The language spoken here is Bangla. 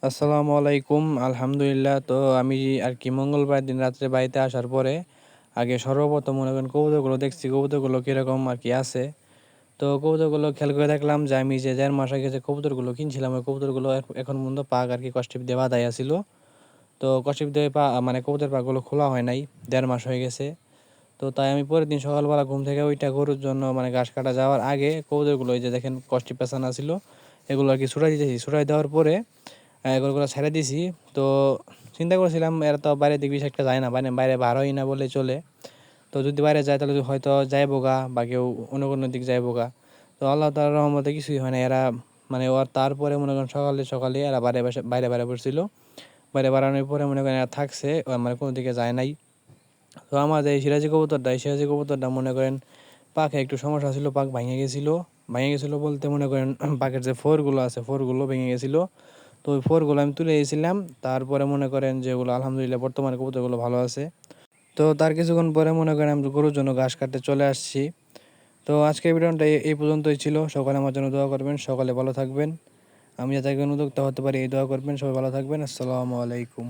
আসসালামু আলাইকুম। আলহামদুলিল্লাহ। তো আমি আর কি মঙ্গলবার দিন রাত্রে বাড়িতে আসার পরে আগে সর্বপ্রথম মনে করেন কবুতরগুলো দেখছি কবুতরগুলো কীরকম আর কি আছে। তো কবুতরগুলো খেয়াল করে দেখলাম যে আমি যে ১.৫ মাস আগে যে কবুতরগুলো কিনছিলাম ওই কবুতরগুলো এখন পর্যন্ত পাক আর কি কষ্টিপ দিয়ে বাঁধাই আছিল। তো কষ্টিপ দিয়ে মানে কবুতর পাকগুলো খোলা হয় নাই, ১.৫ মাস হয়ে গেছে। তো তাই আমি পরের দিন সকালবেলা ঘুম থেকে ওইটা গরুর জন্য মানে ঘাস কাটা যাওয়ার আগে কবুতরগুলো ওই যে দেখেন কষ্টিপ পেঁচানো ছিল এগুলো আর কি ছুটাই দিতেছি। ছুটাই দেওয়ার পরে এগুলো ছেড়ে দিছি। তো চিন্তা করছিলাম এরা তো বাইরের দিকে বেশি একটা যায় না, মানে বাইরে বার হয় না বলে চলে। তো যদি বাইরে যায় তাহলে হয়তো যাইবো গা বা কেউ অন্য কোনো দিক যাইবো গা। তো আল্লাহ তাআলার রহমতে কিছুই হয় না। এরা মানে ওর তারপরে মনে করেন সকালে সকালে এরা বাইরে বাইরে পড়ছিল। বাইরে বাড়ানোর পরে মনে করেন এরা থাকছে, মানে কোনো দিকে যায় নাই। তো আমাদের এই সিরাজি কবুতরটা মনে করেন পাখে একটু সমস্যা ছিল, পাখ ভেঙে গেছিলো বলতে মনে করেন পাখের যে ফোরগুলো আছে ফোরগুলো ভেঙে গেছিলো। তো ওই ফোরগুলো আমি তুলে দিয়েছিলাম। তারপরে মনে করেন যেগুলো আলহামদুলিল্লাহ বর্তমানে কবুতরগুলো ভালো আছে। তো তার কিছুক্ষণ পরে মনে করেন আমি গরুর জন্য ঘাস কাটতে চলে আসছি। তো আজকের ভিডিওটা এই পর্যন্তই ছিল। সকালে আমার জন্য দোয়া করবেন, সকালে ভালো থাকবেন। আমি যাতে একজন উদ্যোক্তা হতে পারি এই দোয়া করবেন। সবাই ভালো থাকবেন। আসসালামু আলাইকুম।